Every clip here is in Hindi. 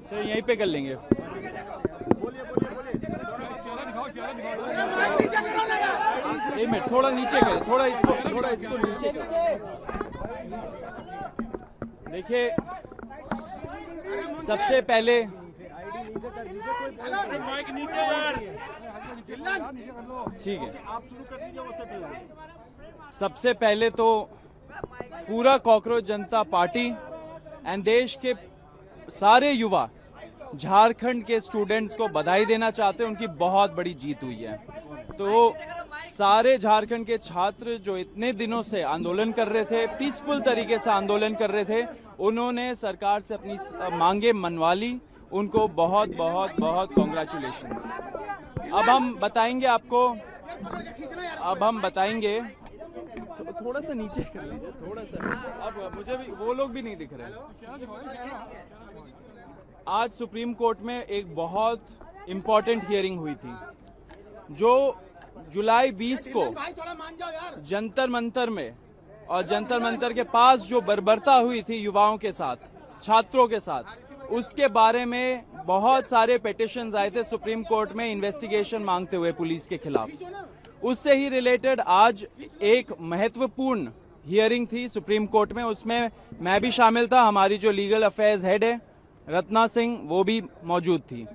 चलिए यहीं पे कर लेंगे। एक मिनट, थोड़ा नीचे करें, थोड़ा इसको नीचे करें। देखिए, सबसे पहले ठीक है, सबसे पहले तो पूरा कॉकरोच जनता पार्टी एंड देश के सारे युवा झारखंड के स्टूडेंट्स को बधाई देना चाहते हैं। उनकी बहुत बड़ी जीत हुई है। तो सारे झारखंड के छात्र जो इतने दिनों से आंदोलन कर रहे थे, पीसफुल तरीके से आंदोलन कर रहे थे, उन्होंने सरकार से अपनी मांगे मनवा ली। उनको बहुत बहुत बहुत कॉन्ग्रेचुलेशंस। अब हम बताएंगे आपको, थोड़ा सा नीचे कर लीजिए, थोड़ा सा। अब मुझे भी वो लोग भी नहीं दिख रहे। आज सुप्रीम कोर्ट में एक बहुत इंपॉर्टेंट हियरिंग हुई थी, जो जुलाई 20 को जंतर मंतर में और जंतर मंतर के पास जो बर्बरता हुई थी युवाओं के साथ, छात्रों के साथ, उसके बारे में बहुत सारे पिटीशंस आए थे सुप्रीम कोर्ट में इन्वेस्टिगेशन मांगते हुए पुलिस के खिलाफ। उससे ही रिलेटेड आज एक महत्वपूर्ण हियरिंग थी सुप्रीम कोर्ट में। उसमें मैं भी शामिल था, हमारी जो लीगल अफेयर्स हेड है रत्ना सिंह, वो भी मौजूद थी।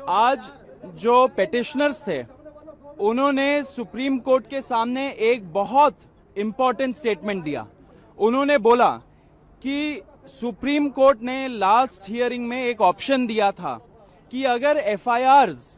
आज जो पिटिशनर्स थे, उन्होंने सुप्रीम कोर्ट के सामने एक बहुत इंपॉर्टेंट स्टेटमेंट दिया। उन्होंने बोला कि सुप्रीम कोर्ट ने लास्ट हियरिंग में एक ऑप्शन दिया था कि अगर एफआईआर्स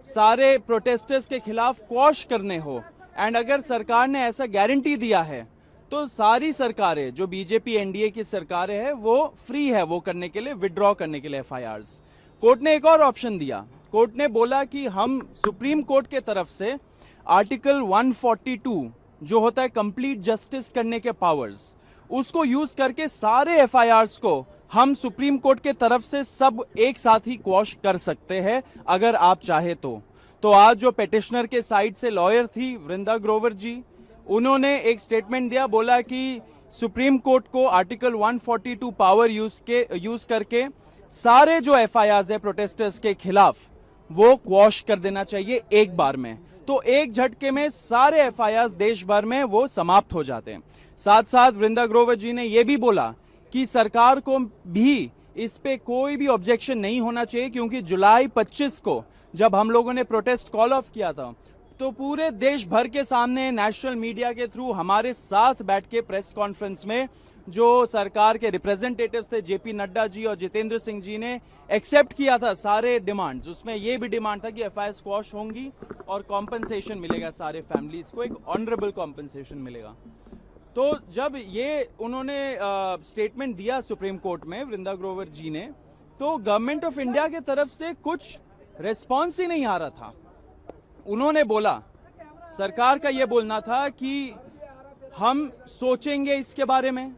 सारे प्रोटेस्टर्स के खिलाफ क्वॉश करने हो, एंड अगर सरकार ने ऐसा गारंटी दिया है, तो सारी सरकारें जो बीजेपी एनडीए की सरकारें हैं वो फ्री है वो करने के लिए, विड्रॉ करने के लिए एफआईआर्स। कोर्ट ने एक और ऑप्शन दिया। कोर्ट ने बोला कि हम सुप्रीम कोर्ट के तरफ से आर्टिकल 142 जो होता है कंप्लीट जस्टिस करने के पावर्स, उसको यूज करके सारे एफआईआर्स को हम सुप्रीम कोर्ट के तरफ से सब एक साथ ही क्वॉश कर सकते हैं अगर आप चाहे तो आज जो पिटिशनर के साइड से लॉयर थी वृंदा ग्रोवर जी, उन्होंने एक स्टेटमेंट दिया, बोला कि सुप्रीम कोर्ट को आर्टिकल 142 पावर यूज करके सारे जो एफआईआर्स है प्रोटेस्टर्स के खिलाफ वो क्वॉश कर देना चाहिए एक बार में। तो एक झटके में सारे एफआईआर्स देश भर में वो समाप्त हो जाते हैं। साथ साथ वृंदा ग्रोवर जी ने यह भी बोला कि सरकार को भी इस पे कोई भी ऑब्जेक्शन नहीं होना चाहिए, क्योंकि जुलाई 25 को जब हम लोगों ने प्रोटेस्ट कॉल ऑफ किया था, तो पूरे देश भर के सामने नेशनल मीडिया के थ्रू हमारे साथ बैठ के प्रेस कॉन्फ्रेंस में जो सरकार के रिप्रेजेंटेटिव्स थे जेपी नड्डा जी और जितेंद्र सिंह जी ने एक्सेप्ट किया था सारे डिमांड्स। उसमें यह भी डिमांड था कि एफआईआर स्क्वॉश होंगी और कॉम्पनसेशन मिलेगा, सारे फैमिलीज को एक ऑनरेबल कॉम्पनसेशन मिलेगा। तो जब ये उन्होंने स्टेटमेंट दिया सुप्रीम कोर्ट में वृंदा ग्रोवर जी ने, तो गवर्नमेंट ऑफ इंडिया के तरफ से कुछ रिस्पॉन्स ही नहीं आ रहा था। उन्होंने बोला, सरकार का यह बोलना था कि हम सोचेंगे इसके बारे में,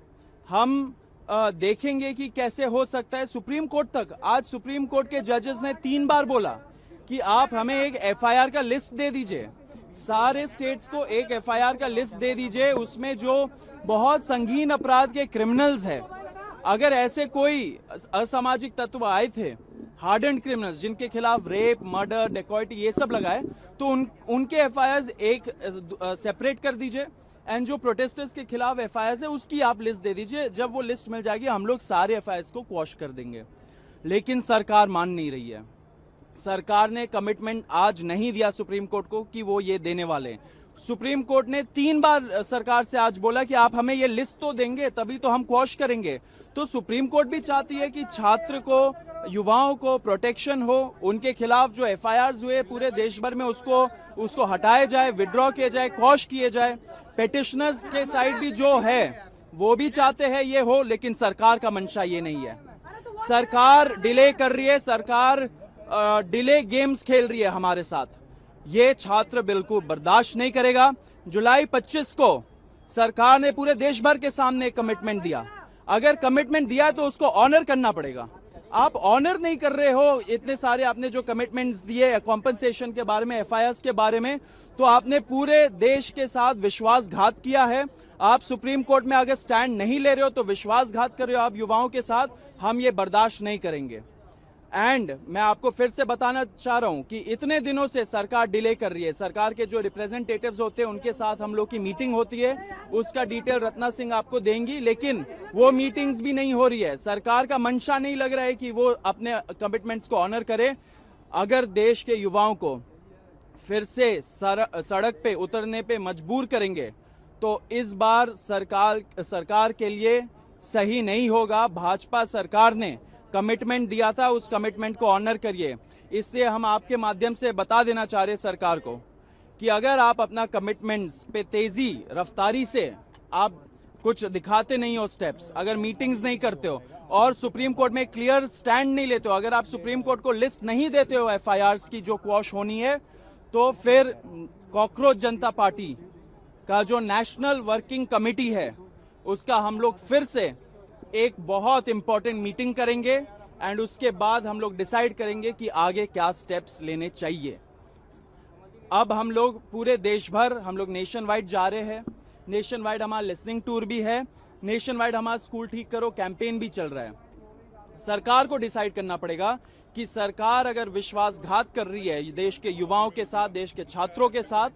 हम देखेंगे कि कैसे हो सकता है। सुप्रीम कोर्ट तक, आज सुप्रीम कोर्ट के जजेस ने 3 बार बोला कि आप हमें एक एफआईआर का लिस्ट दे दीजिए, सारे स्टेट्स को एक एफआईआर का लिस्ट दे दीजिए, उसमें जो बहुत संगीन अपराध के क्रिमिनल्स हैं, अगर ऐसे कोई असामाजिक तत्व आए थे, हार्डन्ड क्रिमिनल्स जिनके खिलाफ रेप, मर्डर, डेकॉइटी ये सब लगाए, तो उनके एफआईआर एक सेपरेट कर दीजिए, एंड जो प्रोटेस्टर्स के खिलाफ एफआईआर है उसकी आप लिस्ट दे दीजिए। जब वो लिस्ट मिल जाएगी हम लोग सारे एफआईआर को क्वॉश कर देंगे। लेकिन सरकार मान नहीं रही है। सरकार ने कमिटमेंट आज नहीं दिया सुप्रीम कोर्ट को कि वो ये देने वाले हैं। सुप्रीम कोर्ट ने 3 बार सरकार से आज बोला कि आप हमें ये लिस्ट तो देंगे तभी तो हम क्वॉश करेंगे। तो सुप्रीम कोर्ट भी चाहती है कि छात्र को, युवाओं को प्रोटेक्शन हो, उनके खिलाफ जो एफआईआर्स हुए पूरे देश भर में उसको हटाया जाए, विड्रॉ किया जाए, क्वॉश किए जाए। पिटिशनर्स के साइड भी जो है वो भी चाहते हैं ये हो, लेकिन सरकार का मंशा ये नहीं है। सरकार डिले कर रही है, सरकार डिले गेम्स खेल रही है हमारे साथ। ये छात्र बिल्कुल बर्दाश्त नहीं करेगा। जुलाई 25 को सरकार ने पूरे देश भर के सामने कमिटमेंट दिया। अगर कमिटमेंट दिया तो उसको ऑनर करना पड़ेगा। आप ऑनर नहीं कर रहे हो इतने सारे आपने जो कमिटमेंट्स दिए कॉम्पनसेशन के बारे में, एफआईआर्स के बारे में, तो आपने पूरे देश के साथ विश्वासघात किया है। आप सुप्रीम कोर्ट में अगर स्टैंड नहीं ले रहे हो तो विश्वासघात कर रहे हो आप युवाओं के साथ। हम ये बर्दाश्त नहीं करेंगे। एंड मैं आपको फिर से बताना चाह रहा हूं कि इतने दिनों से सरकार डिले कर रही है। सरकार के जो रिप्रेजेंटेटिव्स होते हैं उनके साथ हम लोग की मीटिंग होती है, उसका डिटेल रत्ना सिंह आपको देंगी, लेकिन वो मीटिंग्स भी नहीं हो रही है। सरकार का मंशा नहीं लग रहा है कि वो अपने कमिटमेंट्स को ऑनर करे। अगर देश के युवाओं को फिर से सड़क पे उतरने पे मजबूर करेंगे तो इस बार सरकार के लिए सही नहीं होगा। भाजपा सरकार ने कमिटमेंट दिया था, उस कमिटमेंट को ऑनर करिए। इससे हम आपके माध्यम से बता देना चाह रहे सरकार को कि अगर आप अपना कमिटमेंट्स पे तेजी रफ्तारी से आप कुछ दिखाते नहीं हो स्टेप्स, अगर मीटिंग्स नहीं करते हो और सुप्रीम कोर्ट में क्लियर स्टैंड नहीं लेते हो, अगर आप सुप्रीम कोर्ट को लिस्ट नहीं देते हो एफआईआर्स की जो क्वॉश होनी है, तो फिर कॉकरोच जनता पार्टी का जो नेशनल वर्किंग कमेटी है उसका हम लोग फिर से एक बहुत इंपॉर्टेंट मीटिंग करेंगे एंड उसके बाद हम लोग डिसाइड करेंगे कि आगे क्या स्टेप्स लेने चाहिए। अब हम लोग पूरे देश भर हम लोग नेशन वाइड जा रहे हैं। नेशन वाइड हमारा लिसनिंग टूर भी है, नेशन वाइड हमारा स्कूल ठीक करो कैंपेन भी चल रहा है। सरकार को डिसाइड करना पड़ेगा कि सरकार अगर विश्वासघात कर रही है देश के युवाओं के साथ, देश के छात्रों के साथ,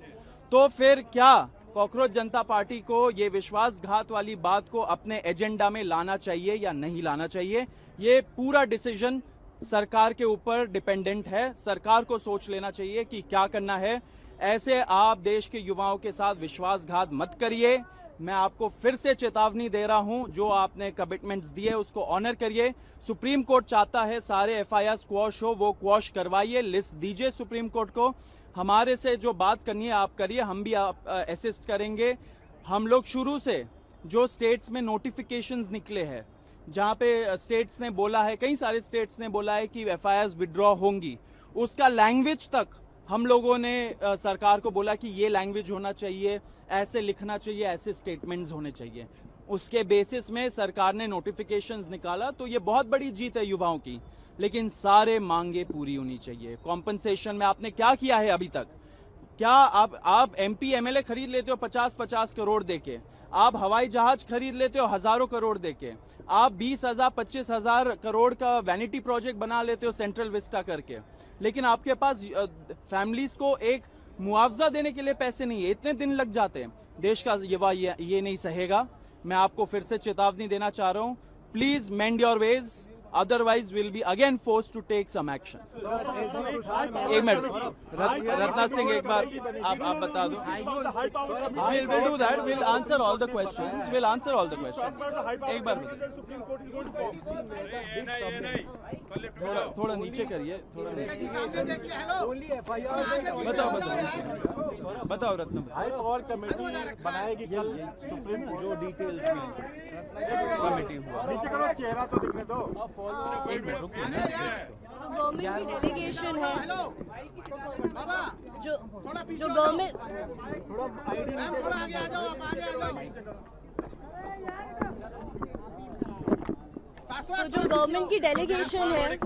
तो फिर क्या कॉकरोच जनता पार्टी को ये विश्वासघात वाली बात को अपने एजेंडा में लाना चाहिए या नहीं लाना चाहिए। ये पूरा डिसीजन सरकार के ऊपर डिपेंडेंट है। सरकार को सोच लेना चाहिए कि क्या करना है। ऐसे आप देश के युवाओं के साथ विश्वासघात मत करिए। मैं आपको फिर से चेतावनी दे रहा हूं, जो आपने कमिटमेंट्स दिए उसको ऑनर करिए। सुप्रीम कोर्ट चाहता है सारे एफआईआर क्वॉश हो, वो क्वॉश करवाइए, लिस्ट दीजिए सुप्रीम कोर्ट को। हमारे से जो बात करनी है आप करिए, हम भी आप असिस्ट करेंगे। हम लोग शुरू से जो स्टेट्स में नोटिफिकेशंस निकले हैं, जहां पे स्टेट्स ने बोला है, कई सारे स्टेट्स ने बोला है कि एफआईआर्स विड्रॉ होंगी, उसका लैंग्वेज तक हम लोगों ने सरकार को बोला कि ये लैंग्वेज होना चाहिए, ऐसे लिखना चाहिए, ऐसे स्टेटमेंट्स होने चाहिए। उसके बेसिस में सरकार ने नोटिफिकेशंस निकाला, तो ये बहुत बड़ी जीत है युवाओं की। लेकिन सारे मांगे पूरी होनी चाहिए। कॉम्पनसेशन में आपने क्या किया है अभी तक? क्या आप एमपी एमएलए खरीद लेते हो 50-50 करोड़ देके, आप हवाई जहाज खरीद लेते हो हजारों करोड़ देके, आप 20,000 25,000 करोड़ का वैनिटी प्रोजेक्ट बना लेते हो सेंट्रल विस्टा करके, लेकिन आपके पास फैमिलीज को एक मुआवजा देने के लिए पैसे नहीं है। इतने दिन लग जाते हैं। देश का युवा ये नहीं सहेगा। मैं आपको फिर से चेतावनी देना चाह रहा हूं, please mend your ways, otherwise we'll be again forced to take some action. एक मिनट, रत्ना सिंह एक बार आप बता दो। We'll do that. We'll answer all the questions. We'll answer all the questions. एक बार थोड़ा नीचे करिए, थोड़ा बताओ रत्ना। और कमेटी बनाएगी कल सुप्रीम, जो डिटेल्स कमेटी हुआ, नीचे करो, चेहरा तो दिखने दो। एक मिनट रुकिए। जो गवर्नमेंट की डेलीगेशन है, जो गवर्नमेंट, तो जो गवर्नमेंट की डेलीगेशन है,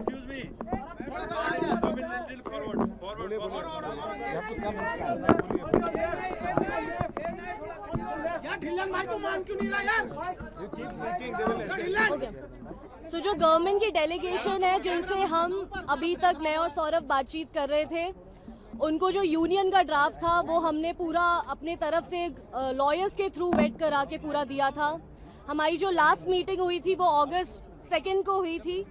तो जो गवर्नमेंट की डेलीगेशन है जिनसे हम अभी तक मैं और सौरभ बातचीत कर रहे थे, उनको जो यूनियन का ड्राफ्ट था वो हमने पूरा अपने तरफ से लॉयर्स के थ्रू वेट करा के पूरा दिया था। हमारी जो लास्ट मीटिंग हुई थी वो अगस्त 2 को हुई थी।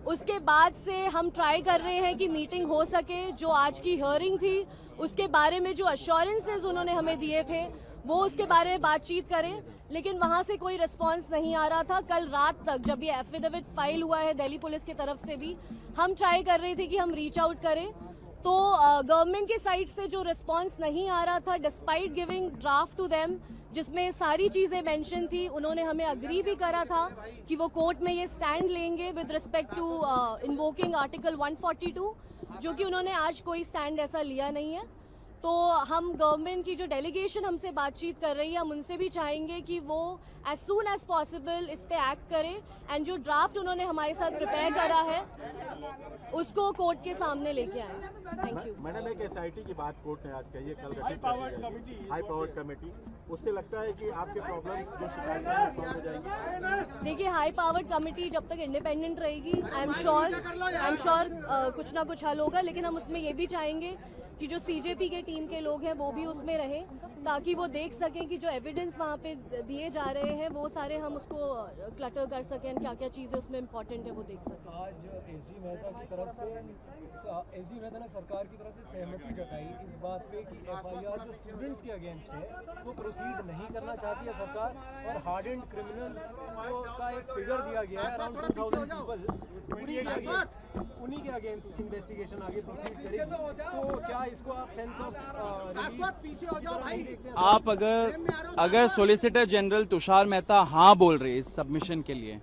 उसके बाद से हम ट्राई कर रहे हैं कि मीटिंग हो सके। जो आज की हियरिंग थी उसके बारे में जो अश्योरेंसेज उन्होंने हमें दिए थे वो उसके बारे में बातचीत करें, लेकिन वहाँ से कोई रिस्पांस नहीं आ रहा था। कल रात तक जब ये एफिडेविट फाइल हुआ है दिल्ली पुलिस की तरफ से भी, हम ट्राई कर रहे थे कि हम रीच आउट करें, तो गवर्नमेंट के साइड से जो रिस्पांस नहीं आ रहा था, despite giving draft to them जिसमें सारी चीज़ें मेंशन थी, उन्होंने हमें अग्री भी करा था कि वो कोर्ट में ये स्टैंड लेंगे with respect to invoking article 142, जो कि उन्होंने आज कोई स्टैंड ऐसा लिया नहीं है। तो हम गवर्नमेंट की जो डेलीगेशन हमसे बातचीत कर रही है, हम उनसे भी चाहेंगे कि वो एज सून एज पॉसिबल इस पे एक्ट करें एंड जो ड्राफ्ट उन्होंने हमारे साथ प्रिपेयर करा है उसको कोर्ट के सामने लेके आए। Thank you. मैडम, एक एसआईटी की बात कोर्ट ने आज कही है, कल हाई पावर्ड कमेटी, उससे लगता है कि आपके प्रॉब्लम्स जो शिकायतें हैं सॉल्व हो जाएंगी। देखिए, हाई पावर्ड कमेटी जब तक इंडिपेंडेंट रहेगी आई एम श्योर कुछ ना कुछ हल होगा, लेकिन हम उसमें ये भी चाहेंगे कि जो सीजेपी के टीम के लोग हैं वो भी उसमें रहें, ताकि वो देख सकें कि जो एविडेंस वहाँ पे दिए जा रहे हैं वो सारे हम उसको क्लटर कर सकें, क्या क्या चीज़ें उसमें इम्पोर्टेंट है वो देख सकें। आज एसडी मेहता की तरफ से एसडी मेहता ने सरकार की तरफ से सहमति जताई इस बात पे कि एफआईआर जो स्टूडेंट्स के अगेंस्ट है वो प्रोसीड नहीं करना चाहती है सरकार, और हार्डेंड क्रिमिनल्स का एक फिगर दिया गया है अराउंड 2000 पीपल, उन्हीं के अगेंस्ट इन्वेस्टिगेशन आगे प्रोसीड करेगी। तो क्या इसको आप सेंस ऑफ आप अगर सॉलिसिटर जनरल तुषार मेहता हाँ बोल रहे हैं इस सबमिशन के लिए,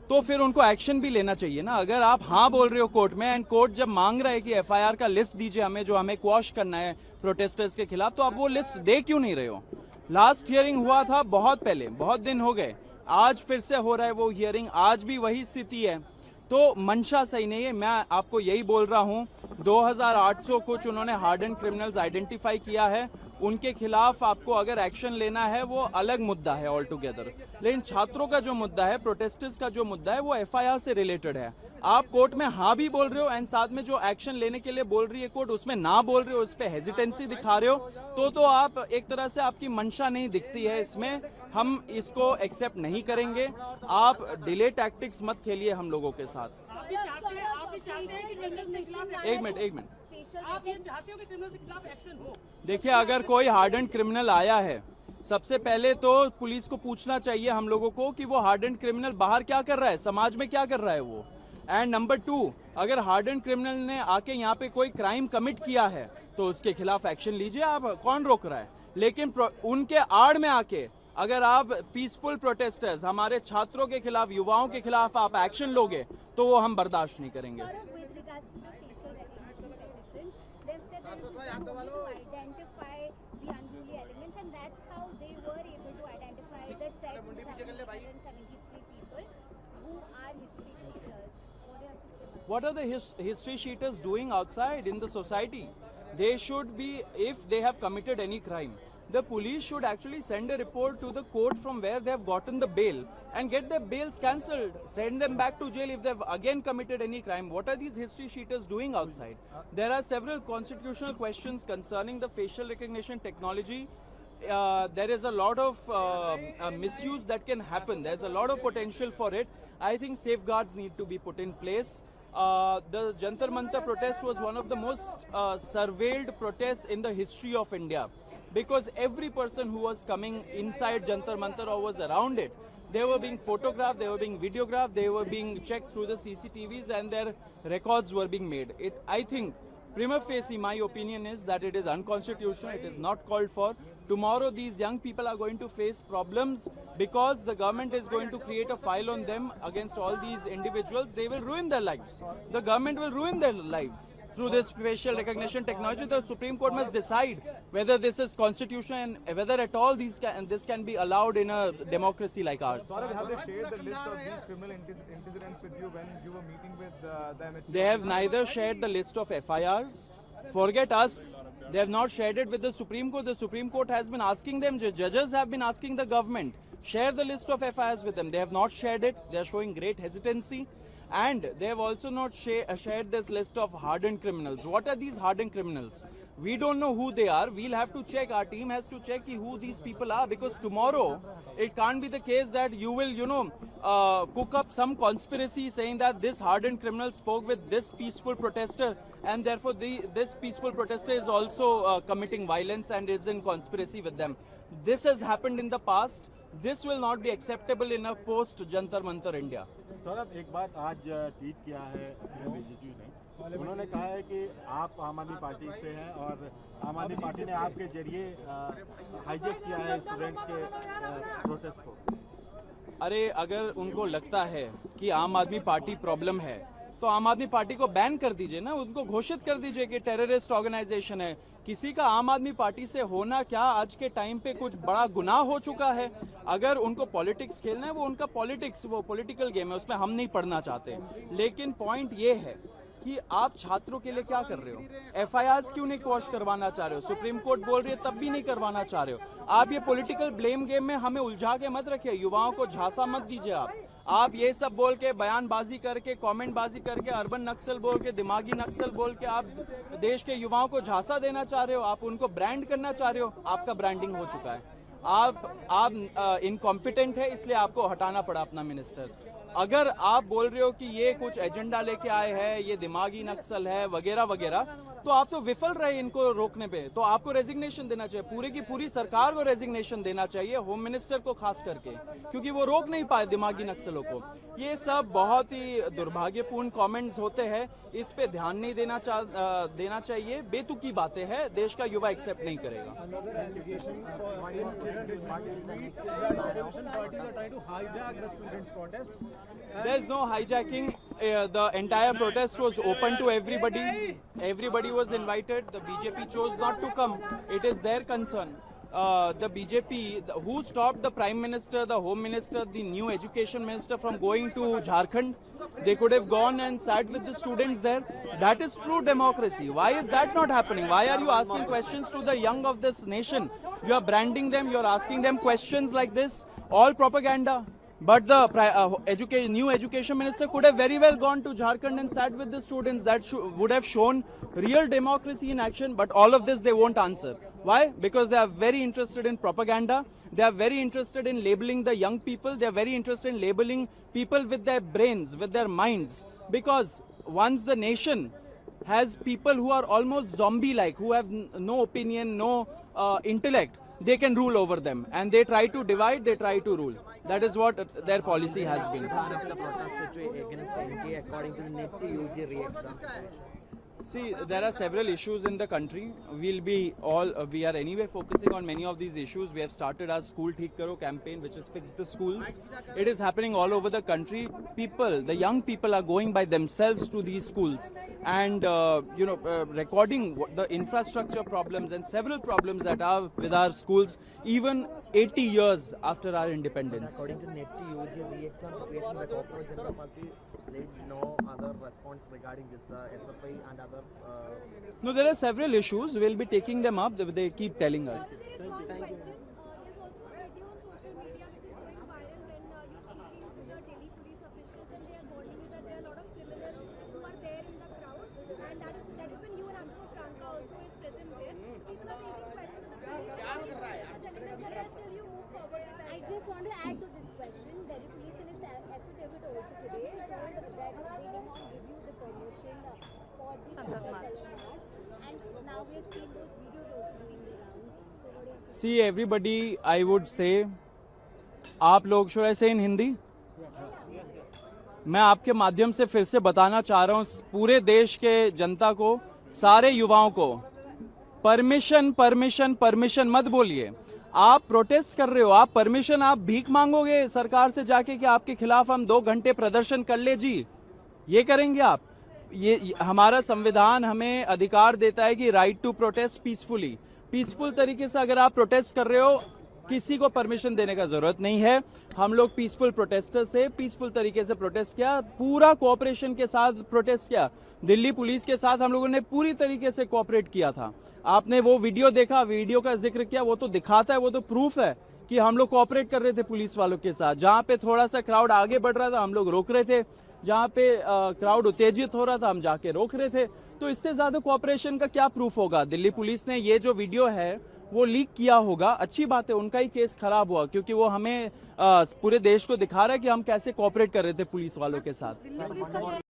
तो फिर उनको एक्शन भी लेना चाहिए ना। अगर आप हाँ बोल रहे हो कोर्ट में, एंड कोर्ट जब मांग रहा है कि एफआईआर का लिस्ट दीजिए हमें, जो हमें क्वॉश करना है प्रोटेस्टर्स के खिलाफ, तो आप वो लिस्ट दे क्यों नहीं रहे हो? लास्ट हियरिंग हुआ था बहुत पहले, बहुत दिन हो गए, आज फिर से हो रहा है वो हियरिंग, आज भी वही स्थिति है, तो मंशा सही नहीं है। मैं आपको यही बोल रहा हूँ, 2800 कुछ उन्होंने हार्डन क्रिमिनल्स आइडेंटिफाई किया है, उनके खिलाफ आपको अगर एक्शन लेना है वो अलग मुद्दा है ऑल टुगेदर, लेकिन छात्रों का जो मुद्दा है, प्रोटेस्टर्स का जो मुद्दा है, वो एफआईआर से रिलेटेड है। आप कोर्ट में हाँ भी बोल रहे हो एंड साथ में जो एक्शन लेने के लिए बोल रही है कोर्ट, उसमें ना बोल रहे हो, उस पर हेजिटेंसी दिखा रहे हो, तो आप एक तरह से आपकी मंशा नहीं दिखती है इसमें, हम इसको एक्सेप्ट नहीं करेंगे। आप डिले टैक्टिक्स मत खेलिए हम लोगों के साथ। एक मिनट, आप ये चाहते हो कि क्रिमिनल के खिलाफ एक्शन हो? देखिए, अगर कोई हार्डेंड क्रिमिनल आया है, सबसे पहले तो पुलिस को पूछना चाहिए हम लोगों को कि वो हार्डेंड क्रिमिनल बाहर क्या कर रहा है, समाज में क्या कर रहा है वो। एंड नंबर 2, अगर हार्डेंड क्रिमिनल ने आके यहाँ पे कोई क्राइम कमिट किया है तो उसके खिलाफ एक्शन लीजिए, आप कौन रोक रहा है। लेकिन उनके आड़ में आके अगर आप पीसफुल प्रोटेस्टर्स, हमारे छात्रों के खिलाफ, युवाओं के खिलाफ आप एक्शन लोगे तो वो हम बर्दाश्त नहीं करेंगे। What are the history cheaters doing outside in the society? They should be, if they have committed any crime, the police should actually send a report to the court from where they have gotten the bail and get their bails cancelled. Send them back to jail if they have again committed any crime. What are these history cheaters doing outside? There are several constitutional questions concerning the facial recognition technology. There is a lot of misuse that can happen. There's a lot of potential for it. I think safeguards need to be put in place. The Jantar Mantar protest was one of the most surveilled protests in the history of India, because every person who was coming inside Jantar Mantar or was around it, they were being photographed, they were being videographed, they were being checked through the CCTVs, and their records were being made. I think, prima facie, my opinion is that it is unconstitutional, it is not called for. Tomorrow these young people are going to face problems because the government is going to create a file on them against all these individuals. They will ruin their lives. The government will ruin their lives through this facial recognition technology. The Supreme Court must decide whether this is constitutional and whether at all this can be allowed in a democracy like ours. Saurabh, have they shared the list of these criminal incidents with you when you were meeting with them? They have neither shared the list of FIRs. Forget us. They have not shared it with the Supreme Court. The Supreme Court has been asking them, judges have been asking the government, share the list of FIRs with them. They have not shared it. They are showing great hesitancy. And they have also not shared this list of hardened criminals. What are these hardened criminals? We don't know who they are. We'll have to check. Our team has to check who these people are, because tomorrow it can't be the case that you will, cook up some conspiracy saying that this hardened criminal spoke with this peaceful protester, and therefore this peaceful protester is also committing violence and is in conspiracy with them. This has happened in the past. This will not be acceptable in a post-Jantar Mantar India. Saurabh, एक बात आज ट्वीट किया है रिजिजू ने, उन्होंने कहा है कि आप आम आदमी पार्टी से हैं और आम आदमी पार्टी ने आपके जरिए हाईजैक किया है स्टूडेंट्स के प्रोटेस्ट को। अरे, अगर उनको लगता है कि आम आदमी पार्टी प्रॉब्लम है, तो आम आदमी पार्टी को बैन कर दीजिए ना, उनको घोषित कर दीजिए कि टेररिस्ट ऑर्गेनाइजेशन है। किसी का आम आदमी पार्टी से होना क्या आज के टाइम पे कुछ बड़ा गुनाह हो चुका है? अगर उनको पॉलिटिक्स खेलना है वो उनका पॉलिटिक्स, वो पॉलिटिकल गेम है, उसमें हम नहीं पढ़ना चाहते। लेकिन पॉइंट ये है कि आप छात्रों के लिए क्या कर रहे हो? एफआईआर क्यों नहीं क्वॉश करवाना चाह रहे हो? सुप्रीम कोर्ट बोल रही है तब भी नहीं करवाना चाह रहे हो। आप ये पॉलिटिकल ब्लेम गेम में हमें उलझा के मत रखिए, युवाओं को झांसा मत दीजिए। आप ये सब बोल के, बयानबाजी करके, कमेंटबाजी करके, अर्बन नक्सल बोल के, दिमागी नक्सल बोल के आप देश के युवाओं को झांसा देना चाह रहे हो, आप उनको ब्रांड करना चाह रहे हो। आपका ब्रांडिंग हो चुका है। आप इनकॉम्पिटेंट है, इसलिए आपको हटाना पड़ा अपना मिनिस्टर। अगर आप बोल रहे हो कि ये कुछ एजेंडा लेके आए हैं, ये दिमागी नक्सल है वगैरह वगैरह, तो आप तो विफल रहे इनको रोकने पे। तो आपको रेजिग्नेशन देना चाहिए, पूरी की पूरी सरकार को रेजिग्नेशन देना चाहिए, होम मिनिस्टर को खास करके, क्योंकि वो रोक नहीं पाए दिमागी नक्सलों को। ये सब बहुत ही दुर्भाग्यपूर्ण कमेंट्स होते हैं, इस पे ध्यान नहीं देना चाहिए। बेतुकी बातें हैं, देश का युवा एक्सेप्ट नहीं करेगा। There is no hijacking. The entire protest was open to everybody. Everybody was invited. The BJP chose not to come. It is their concern. The BJP, who stopped the Prime Minister, the Home Minister, the new Education Minister from going to Jharkhand? They could have gone and sat with the students there. That is true democracy. Why is that not happening? Why are you asking questions to the young of this nation? You are branding them. You are asking them questions like this. All propaganda. But the new education minister could have very well gone to Jharkhand and sat with the students. That would have shown real democracy in action. But all of this they won't answer. Why? Because they are very interested in propaganda. They are very interested in labeling the young people. They are very interested in labeling people with their brains, with their minds. Because once the nation has people who are almost zombie-like, who have no opinion, no intellect, they can rule over them. And they try to divide, they try to rule. That is what their policy has been. against NTA according to the net UG reaction. See, there are several issues in the country. We are anyway focusing on many of these issues. We have started our School Theek Karo campaign, which is fix the schools. It is happening all over the country. The young people are going by themselves to these schools and, recording the infrastructure problems and several problems that are with our schools, even 80 years after our independence. According to net UG re-exam situation, the Corporate General Party laid no other response regarding this SFI and other. No, there are several issues. We'll be taking them up. They keep telling us. There's also a video on social media which is going viral when you're speaking to the Delhi police officials and they are warning you that there are a lot of criminals who are there in the crowd, and that is when you and Ankush Ranka also is present there. People are taking questions of the police. The gentleman's arrest till you move forward with that. I just want to add to this question. Delhi police in its affidavit also today told that they did not give you the permission for the Sansad March. And now we have seen those videos also doing the rounds. So what is See, everybody, I would say, आप लोग, should I say in Hindi? मैं आपके माध्यम से फिर से बताना चाह रहा हूँ पूरे देश के जनता को, सारे युवाओं को, परमिशन परमिशन परमिशन मत बोलिए। आप प्रोटेस्ट कर रहे हो, आप परमिशन, आप भीख मांगोगे सरकार से जाके कि आपके खिलाफ हम 2 घंटे प्रदर्शन कर ले जी, ये करेंगे आप? ये हमारा संविधान हमें अधिकार देता है कि right to protest peacefully. Peaceful तरीके से अगर आप प्रोटेस्ट कर रहे हो, किसी को परमिशन देने का जरूरत नहीं है। हम लोग पीसफुल प्रोटेस्टर्स थे, पीसफुल तरीके से प्रोटेस्ट किया, पूरा कोऑपरेशन के साथ प्रोटेस्ट किया। दिल्ली पुलिस के साथ हम लोगों ने पूरी तरीके से कोऑपरेट किया था। आपने वो वीडियो देखा, वीडियो का जिक्र किया, वो तो दिखाता है, वो तो प्रूफ है कि हम लोग कोऑपरेट कर रहे थे पुलिस वालों के साथ। जहाँ पे थोड़ा सा क्राउड आगे बढ़ रहा था हम लोग रोक रहे थे, जहाँ पे क्राउड उत्तेजित हो रहा था हम जाके रोक रहे थे। तो इससे ज्यादा कोऑपरेशन का क्या प्रूफ होगा? दिल्ली पुलिस ने ये जो वीडियो है वो लीक किया होगा, अच्छी बात है, उनका ही केस खराब हुआ, क्योंकि वो हमें पूरे देश को दिखा रहा है कि हम कैसे कोऑपरेट कर रहे थे पुलिस वालों के साथ।